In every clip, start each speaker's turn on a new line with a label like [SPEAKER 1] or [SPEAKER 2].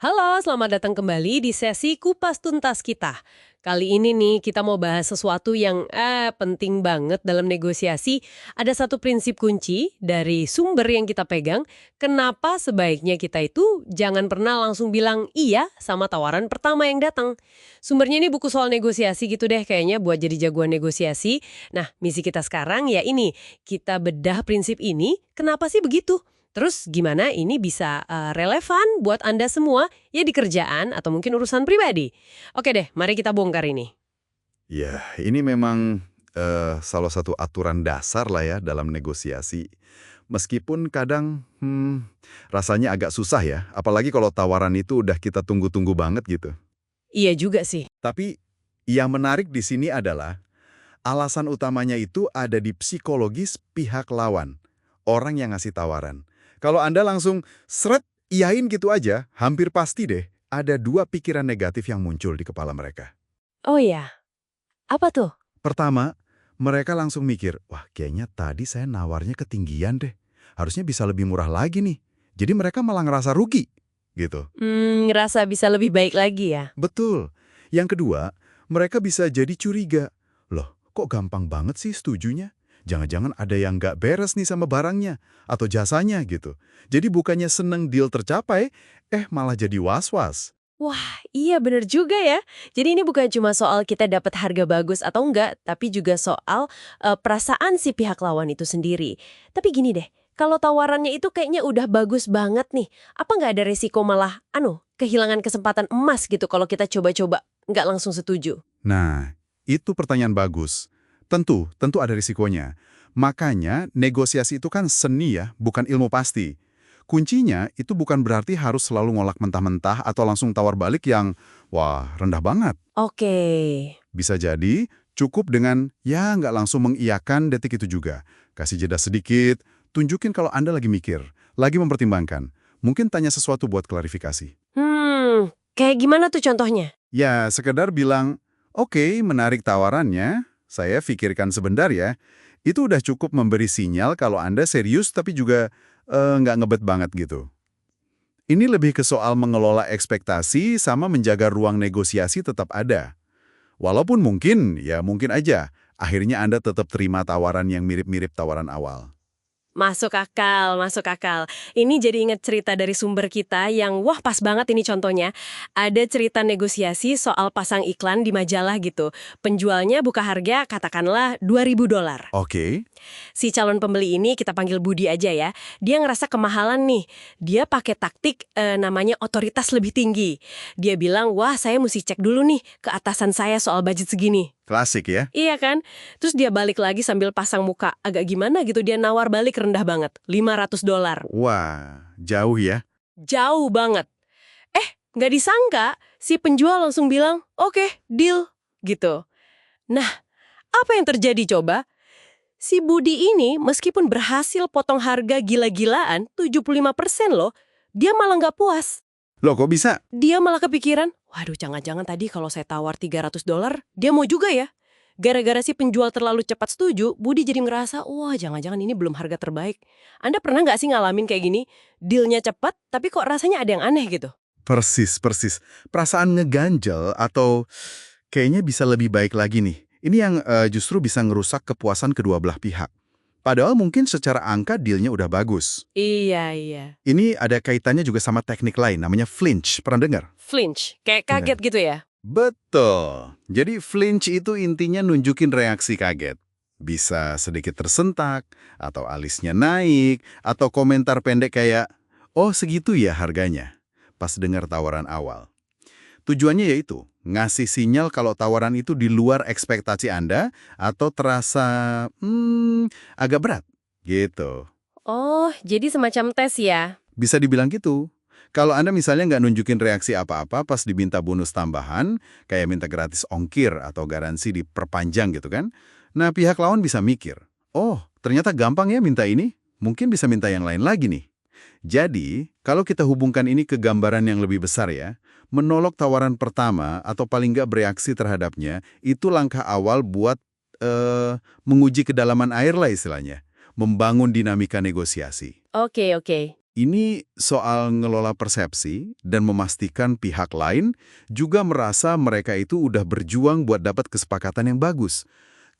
[SPEAKER 1] Halo, selamat datang kembali di sesi Kupas Tuntas kita. Kali ini nih kita mau bahas sesuatu yang penting banget dalam negosiasi. Ada satu prinsip kunci dari sumber yang kita pegang, kenapa sebaiknya kita itu jangan pernah langsung bilang iya sama tawaran pertama yang datang. Sumbernya ini buku soal negosiasi gitu deh kayaknya buat jadi jagoan negosiasi. Nah, misi kita sekarang ya ini, kita bedah prinsip ini, kenapa sih begitu? Terus gimana ini bisa relevan buat Anda semua ya di kerjaan atau mungkin urusan pribadi. Oke deh, mari kita bongkar ini.
[SPEAKER 2] Ya, ini memang salah satu aturan dasar lah ya dalam negosiasi. Meskipun kadang rasanya agak susah ya, apalagi kalau tawaran itu udah kita tunggu-tunggu banget gitu.
[SPEAKER 1] Iya juga sih.
[SPEAKER 2] Tapi yang menarik di sini adalah alasan utamanya itu ada di psikologis pihak lawan, orang yang ngasih tawaran. Kalau Anda langsung seret iyain gitu aja, hampir pasti deh ada dua pikiran negatif yang muncul di kepala mereka.
[SPEAKER 1] Oh ya, apa tuh?
[SPEAKER 2] Pertama, mereka langsung mikir, wah kayaknya tadi saya nawarnya ketinggian deh. Harusnya bisa lebih murah lagi nih. Jadi mereka malah ngerasa rugi, gitu.
[SPEAKER 1] Ngerasa bisa lebih baik lagi ya?
[SPEAKER 2] Betul. Yang kedua, mereka bisa jadi curiga. Loh, kok gampang banget sih setujunya? Jangan-jangan ada yang nggak beres nih sama barangnya atau jasanya gitu. Jadi bukannya seneng deal tercapai, malah jadi was-was.
[SPEAKER 1] Wah, iya bener juga ya. Jadi ini bukan cuma soal kita dapat harga bagus atau enggak, tapi juga soal perasaan si pihak lawan itu sendiri. Tapi gini deh, kalau tawarannya itu kayaknya udah bagus banget nih, apa nggak ada resiko malah, kehilangan kesempatan emas gitu kalau kita coba-coba nggak langsung setuju?
[SPEAKER 2] Nah, itu pertanyaan bagus. Tentu ada risikonya. Makanya negosiasi itu kan seni ya, bukan ilmu pasti. Kuncinya itu bukan berarti harus selalu ngolak mentah-mentah atau langsung tawar balik yang, wah, rendah banget.
[SPEAKER 1] Oke.
[SPEAKER 2] Bisa jadi cukup dengan, ya nggak langsung mengiyakan detik itu juga. Kasih jeda sedikit, tunjukin kalau Anda lagi mikir, lagi mempertimbangkan. Mungkin tanya sesuatu buat klarifikasi.
[SPEAKER 1] Kayak gimana tuh contohnya?
[SPEAKER 2] Ya, sekedar bilang, oke, menarik tawarannya, saya pikirkan sebentar ya. Itu udah cukup memberi sinyal kalau Anda serius tapi juga nggak ngebet banget gitu. Ini lebih ke soal mengelola ekspektasi sama menjaga ruang negosiasi tetap ada. Walaupun mungkin, ya mungkin aja, akhirnya Anda tetap terima tawaran yang mirip-mirip tawaran awal.
[SPEAKER 1] Masuk akal, masuk akal. Ini jadi inget cerita dari sumber kita yang wah pas banget ini contohnya. Ada cerita negosiasi soal pasang iklan di majalah gitu. Penjualnya buka harga katakanlah $2.000.
[SPEAKER 2] Oke,
[SPEAKER 1] Si calon pembeli ini kita panggil Budi aja ya. Dia ngerasa kemahalan nih. Dia pakai taktik namanya otoritas lebih tinggi. Dia bilang, "Wah, saya mesti cek dulu nih ke atasan saya soal budget segini."
[SPEAKER 2] klasik ya.
[SPEAKER 1] Iya kan? Terus dia balik lagi sambil pasang muka. Agak gimana gitu dia nawar balik rendah banget. $500.
[SPEAKER 2] Wah, jauh ya.
[SPEAKER 1] Jauh banget. Nggak disangka si penjual langsung bilang, "Oke, deal." Gitu. Nah, apa yang terjadi coba? Si Budi ini meskipun berhasil potong harga gila-gilaan 75% loh, dia malah nggak puas.
[SPEAKER 2] Loh kok bisa?
[SPEAKER 1] Dia malah kepikiran, waduh jangan-jangan tadi kalau saya tawar $300, dia mau juga ya? Gara-gara si penjual terlalu cepat setuju, Budi jadi ngerasa, wah jangan-jangan ini belum harga terbaik. Anda pernah nggak sih ngalamin kayak gini? Dealnya cepat, tapi kok rasanya ada yang aneh gitu?
[SPEAKER 2] Persis. Perasaan ngeganjel atau kayaknya bisa lebih baik lagi nih. Ini yang justru bisa ngerusak kepuasan kedua belah pihak. Padahal mungkin secara angka dealnya udah bagus.
[SPEAKER 1] Iya, iya.
[SPEAKER 2] Ini ada kaitannya juga sama teknik lain, namanya flinch. Pernah dengar?
[SPEAKER 1] Flinch, kayak
[SPEAKER 2] Bener.
[SPEAKER 1] kaget gitu ya?
[SPEAKER 2] Betul. Jadi flinch itu intinya nunjukin reaksi kaget. Bisa sedikit tersentak, atau alisnya naik, atau komentar pendek kayak, oh segitu ya harganya, pas dengar tawaran awal. Tujuannya yaitu ngasih sinyal kalau tawaran itu di luar ekspektasi Anda atau terasa agak berat, gitu.
[SPEAKER 1] Oh, jadi semacam tes ya?
[SPEAKER 2] Bisa dibilang gitu. Kalau Anda misalnya nggak nunjukin reaksi apa-apa pas diminta bonus tambahan, kayak minta gratis ongkir atau garansi diperpanjang gitu kan, nah pihak lawan bisa mikir, oh ternyata gampang ya minta ini, mungkin bisa minta yang lain lagi nih. Jadi, kalau kita hubungkan ini ke gambaran yang lebih besar ya, menolak tawaran pertama atau paling nggak bereaksi terhadapnya, itu langkah awal buat menguji kedalaman air lah istilahnya, membangun dinamika negosiasi.
[SPEAKER 1] Oke, oke.
[SPEAKER 2] Ini soal ngelola persepsi dan memastikan pihak lain juga merasa mereka itu udah berjuang buat dapat kesepakatan yang bagus.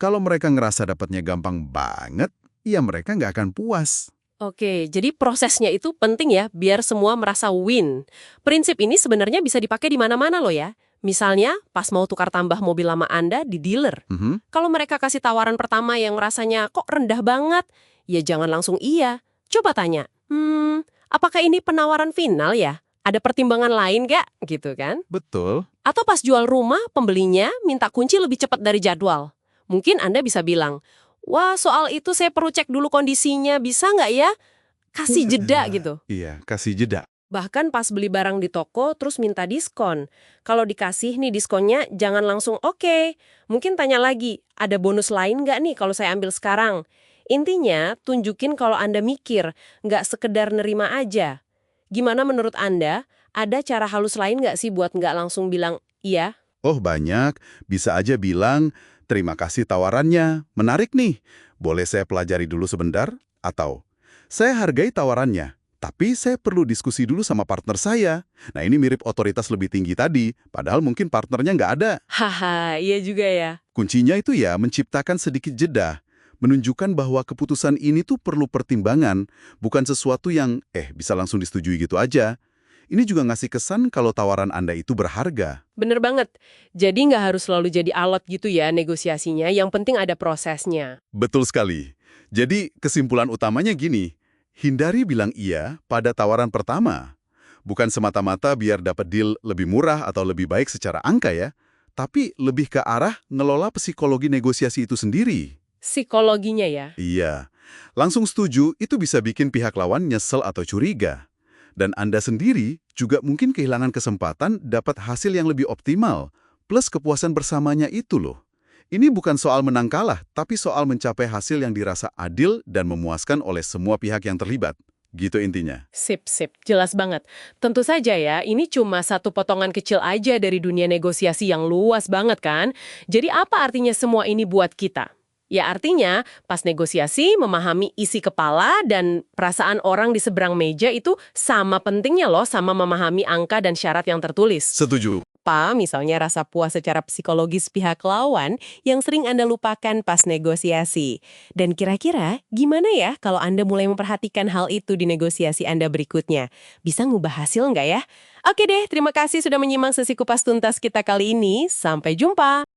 [SPEAKER 2] Kalau mereka ngerasa dapatnya gampang banget, ya mereka nggak akan puas.
[SPEAKER 1] Oke, jadi prosesnya itu penting ya, biar semua merasa win. Prinsip ini sebenarnya bisa dipakai di mana-mana loh ya. Misalnya, pas mau tukar tambah mobil lama Anda di dealer.
[SPEAKER 2] Mhm.
[SPEAKER 1] Kalau mereka kasih tawaran pertama yang rasanya kok rendah banget, ya jangan langsung iya. Coba tanya, apakah ini penawaran final ya? Ada pertimbangan lain gak? Gitu kan?
[SPEAKER 2] Betul.
[SPEAKER 1] Atau pas jual rumah, pembelinya minta kunci lebih cepat dari jadwal. Mungkin Anda bisa bilang, wah soal itu saya perlu cek dulu kondisinya, bisa nggak ya? Kasih jeda gitu.
[SPEAKER 2] Iya, kasih jeda.
[SPEAKER 1] Bahkan pas beli barang di toko terus minta diskon. Kalau dikasih nih diskonnya jangan langsung oke. Mungkin tanya lagi, ada bonus lain nggak nih kalau saya ambil sekarang? Intinya, tunjukin kalau Anda mikir, nggak sekedar nerima aja. Gimana menurut Anda? Ada cara halus lain nggak sih buat nggak langsung bilang iya?
[SPEAKER 2] Oh banyak, bisa aja bilang, terima kasih tawarannya, menarik nih. Boleh saya pelajari dulu sebentar? Atau, saya hargai tawarannya, tapi saya perlu diskusi dulu sama partner saya. Nah ini mirip otoritas lebih tinggi tadi, padahal mungkin partnernya nggak ada.
[SPEAKER 1] Haha, iya juga ya.
[SPEAKER 2] Kuncinya itu ya menciptakan sedikit jeda, menunjukkan bahwa keputusan ini tuh perlu pertimbangan, bukan sesuatu yang, bisa langsung disetujui gitu aja. Ini juga ngasih kesan kalau tawaran Anda itu berharga.
[SPEAKER 1] Bener banget. Jadi nggak harus selalu jadi alat gitu ya negosiasinya, yang penting ada prosesnya.
[SPEAKER 2] Betul sekali. Jadi kesimpulan utamanya gini, hindari bilang iya pada tawaran pertama. Bukan semata-mata biar dapat deal lebih murah atau lebih baik secara angka ya, tapi lebih ke arah ngelola psikologi negosiasi itu sendiri.
[SPEAKER 1] Psikologinya ya.
[SPEAKER 2] Iya, langsung setuju itu bisa bikin pihak lawan nyesel atau curiga. Dan Anda sendiri juga mungkin kehilangan kesempatan dapat hasil yang lebih optimal, plus kepuasan bersamanya itu loh. Ini bukan soal menang kalah, tapi soal mencapai hasil yang dirasa adil dan memuaskan oleh semua pihak yang terlibat. Gitu intinya.
[SPEAKER 1] Sip, sip. Jelas banget. Tentu saja ya, ini cuma satu potongan kecil aja dari dunia negosiasi yang luas banget kan. Jadi apa artinya semua ini buat kita? Ya artinya, pas negosiasi, memahami isi kepala dan perasaan orang di seberang meja itu sama pentingnya loh sama memahami angka dan syarat yang tertulis.
[SPEAKER 2] Setuju.
[SPEAKER 1] Misalnya rasa puas secara psikologis pihak lawan yang sering Anda lupakan pas negosiasi. Dan kira-kira gimana ya kalau Anda mulai memperhatikan hal itu di negosiasi Anda berikutnya? Bisa ngubah hasil nggak ya? Oke deh, terima kasih sudah menyimak sesi kupas tuntas kita kali ini. Sampai jumpa!